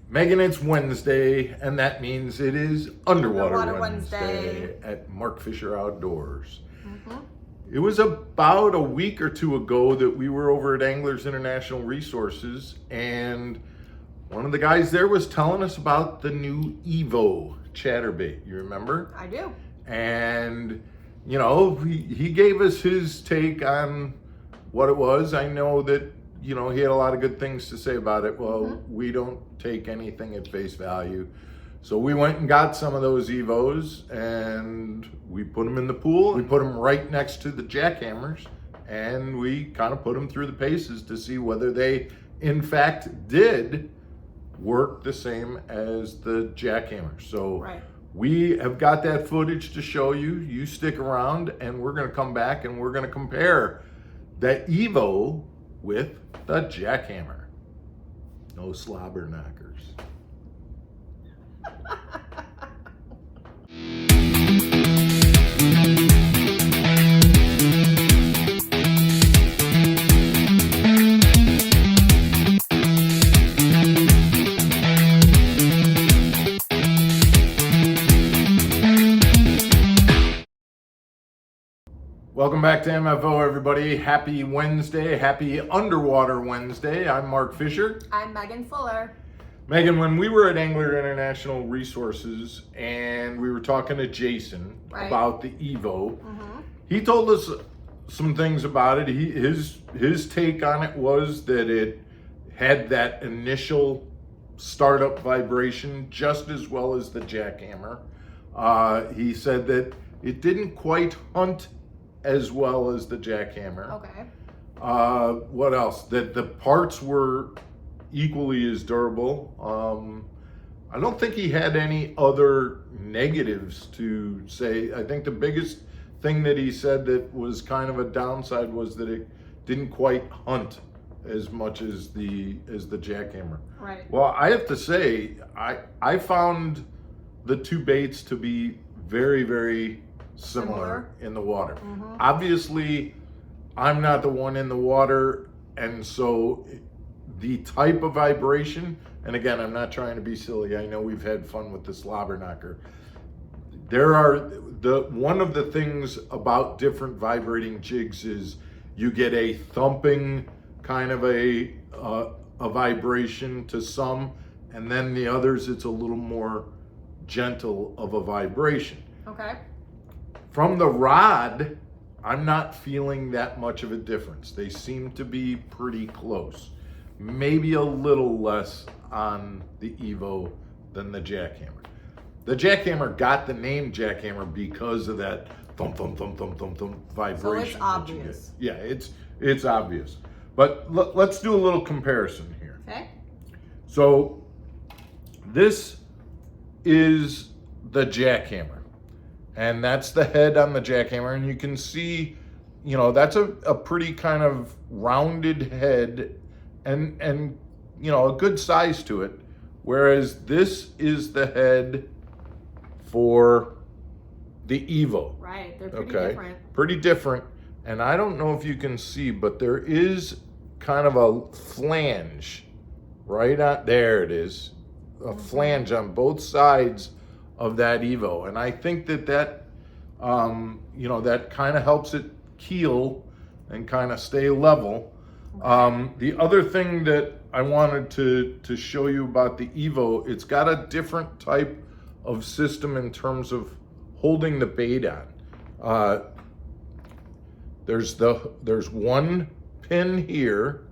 Megan, it's Wednesday, and that means it is Underwater Wednesday at Mark Fisher Outdoors. Mm-hmm. It was about a week or two ago that we were over at Anglers International Resources, and one of the guys there was telling us about the new EVO chatterbait. You remember? I do. And, you know, he gave us his take on what it was. I know that, you know, he had a lot of good things to say about it. Well, we don't take anything at face value. So we went and got some of those EVOs and we put them in the pool. We put them right next to the Jackhammers and we kind of put them through the paces to see whether they, in fact, did work the same as the Jackhammer. So we have got that footage to show you. You stick around and we're going to come back and we're going to compare the EVO with the Jackhammer. No slobber knockers. Welcome back to MFO, everybody. Happy Wednesday. Happy Underwater Wednesday. I'm Mark Fisher. I'm Megan Fuller. Megan, when we were at Angler International Resources and we were talking to Jason about the EVO, he told us some things about it. His take on it was that it had that initial startup vibration just as well as the Jackhammer. He said that it didn't quite hunt as well as the Jackhammer. Okay. What else? That the parts were equally as durable. I don't think he had any other negatives to say. I think the biggest thing that he said that was kind of a downside was that it didn't quite hunt as much as the Jackhammer. Right. Well, I have to say, I found the two baits to be very, very similar in the water. Obviously, I'm not the one in the water, and so the type of vibration, and again, I'm not trying to be silly. I know we've had fun with the slobber knocker. One of the things about different vibrating jigs is you get a thumping kind of a vibration to some, and then the others it's a little more gentle of a vibration. Okay. From the rod, I'm not feeling that much of a difference. They seem to be pretty close. Maybe a little less on the EVO than the Jackhammer. The Jackhammer got the name Jackhammer because of that thump, thump, thump, thump, thump, thump vibration. So it's obvious. Yeah, it's obvious. But let's do a little comparison here. Okay. So this is the Jackhammer. And that's the head on the Jackhammer, and you can see, you know, that's a pretty kind of rounded head and you know, a good size to it. Whereas this is the head for the EVO. Right, they're pretty different. Pretty different. And I don't know if you can see, but there is kind of a flange right out there. It is a flange on both sides of that EVO, and I think that you know, that kind of helps it keel and kind of stay level. The other thing that I wanted to show you about the EVO, it's got a different type of system in terms of holding the bait on. There's one pin here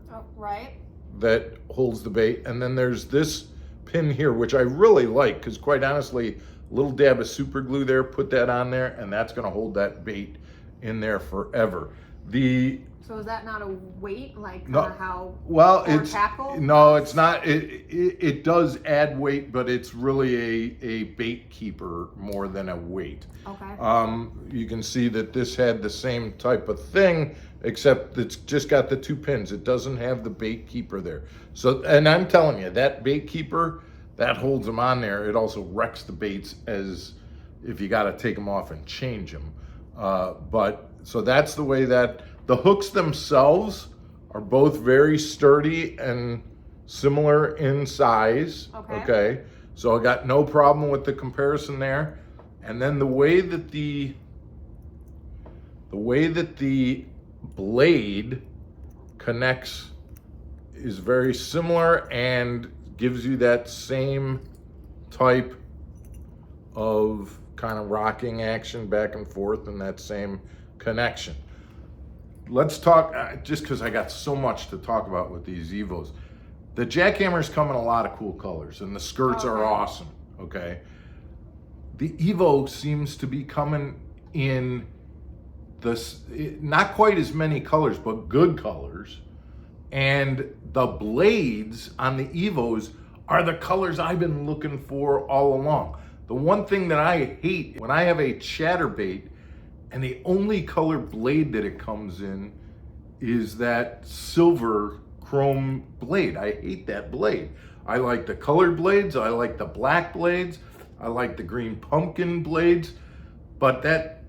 that holds the bait, and then there's this pin here, which I really like, because quite honestly, a little dab of super glue there, put that on there, and that's going to hold that bait in there forever. So is that not a weight, like how? Well, it's tackle? No, it's not. It does add weight, but it's really a bait keeper more than a weight. Okay. You can see that this had the same type of thing, except it's just got the two pins. It doesn't have the bait keeper there. So, and I'm telling you, that bait keeper, that holds them on there. It also wrecks the baits as if you got to take them off and change them. But so that's the way that the hooks themselves are both very sturdy and similar in size. Okay. So I got no problem with the comparison there. And then the way that the blade connects is very similar and gives you that same type of kind of rocking action back and forth and that same connection. Let's talk, just because I got so much to talk about with these EVOs. The Jackhammers come in a lot of cool colors and the skirts are awesome, okay? The EVO seems to be coming in not quite as many colors, but good colors. And the blades on the EVOs are the colors I've been looking for all along. The one thing that I hate when I have a chatterbait and the only color blade that it comes in is that silver chrome blade. I hate that blade. I like the colored blades, I like the black blades, I like the green pumpkin blades, but that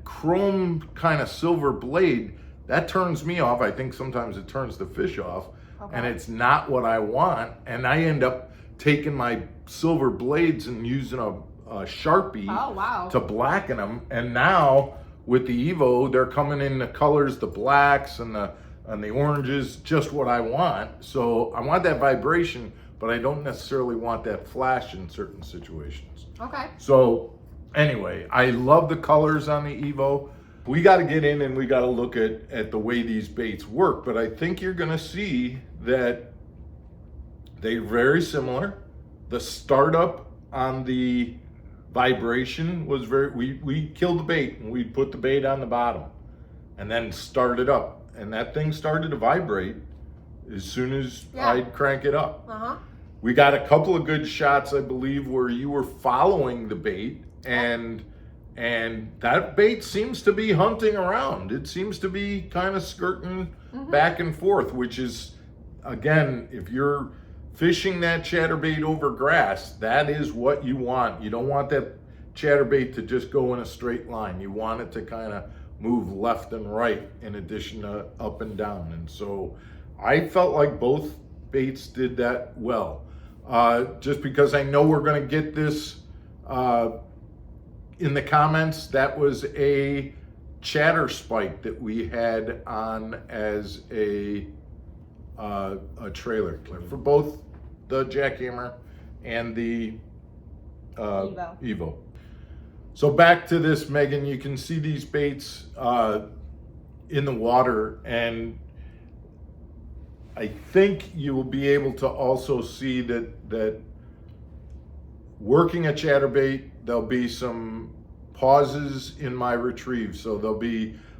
chrome kind of silver blade, that turns me off. I think sometimes it turns the fish off, and it's not what I want. And I end up taking my silver blades and using a Sharpie to blacken them. And now with the EVO, they're coming in the colors, the blacks and the oranges, just what I want. So I want that vibration, but I don't necessarily want that flash in certain situations. Okay. So anyway, I love the colors on the EVO. We got to get in and we got to look at the way these baits work, but I think you're going to see that they're very similar. The startup on the vibration was we killed the bait and we put the bait on the bottom and then started up, and that thing started to vibrate as soon as I'd crank it up. We got a couple of good shots, I believe, where you were following the bait and that bait seems to be hunting around. It seems to be kind of skirting back and forth, which is, again, if you're fishing that chatterbait over grass, that is what you want. You don't want that chatterbait to just go in a straight line. You want it to kind of move left and right in addition to up and down. And so I felt like both baits did that well. Just because I know we're going to get this in the comments, that was a chatter spike that we had on as a trailer for both the Jackhammer and the EVO. So back to this, Megan, you can see these baits in the water, and I think you will be able to also see that working a chatterbait, there'll be some pauses in my retrieve. So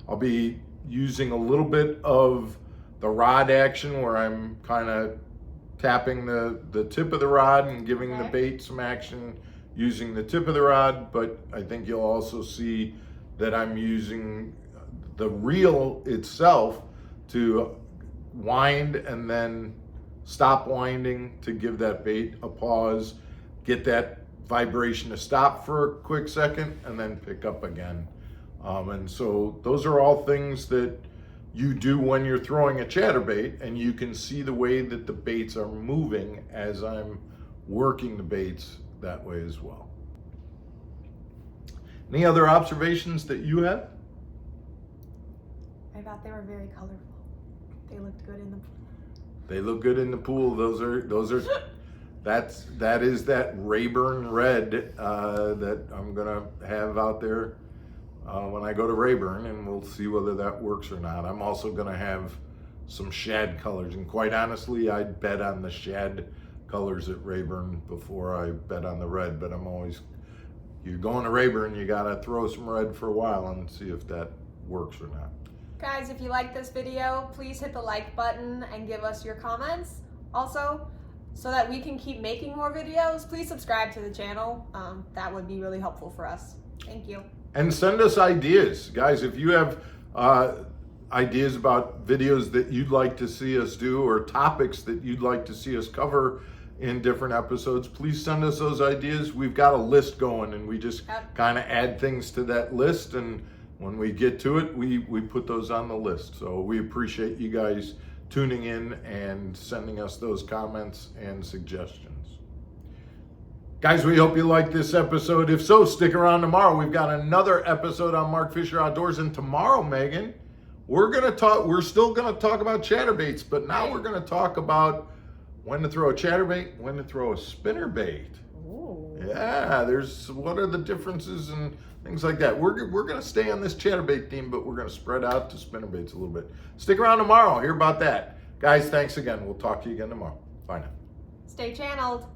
I'll be using a little bit of the rod action where I'm kind of tapping the tip of the rod and giving the bait some action using the tip of the rod, but I think you'll also see that I'm using the reel itself to wind and then stop winding to give that bait a pause, get that vibration to stop for a quick second, and then pick up again. And so those are all things that you do when you're throwing a chatterbait, and you can see the way that the baits are moving as I'm working the baits that way as well. Any other observations that you have? I thought they were very colorful. They looked good in the pool. They look good in the pool. Those are that is that Rayburn red that I'm gonna have out there when I go to Rayburn, and we'll see whether that works or not. I'm also gonna have some shad colors, and quite honestly, I'd bet on the shad colors at Rayburn before I bet on the red, but you're going to Rayburn, you gotta throw some red for a while and see if that works or not. Guys, if you like this video, please hit the like button and give us your comments. Also, so that we can keep making more videos, please subscribe to the channel. That would be really helpful for us. Thank you. And send us ideas. Guys, if you have ideas about videos that you'd like to see us do or topics that you'd like to see us cover in different episodes, please send us those ideas. We've got a list going, and we just kind of add things to that list, and when we get to it, we put those on the list. So we appreciate you guys tuning in and sending us those comments and suggestions. Guys, we hope you liked this episode. If so, stick around tomorrow. We've got another episode on Mark Fisher Outdoors, and tomorrow, Megan, we're still gonna talk about chatterbaits, but now we're gonna talk about when to throw a chatterbait, when to throw a spinnerbait. Ooh. Yeah, what are the differences and things like that. We're gonna stay on this chatterbait theme, but we're gonna spread out to spinnerbaits a little bit. Stick around tomorrow, hear about that. Guys, thanks again. We'll talk to you again tomorrow. Bye now. Stay channeled.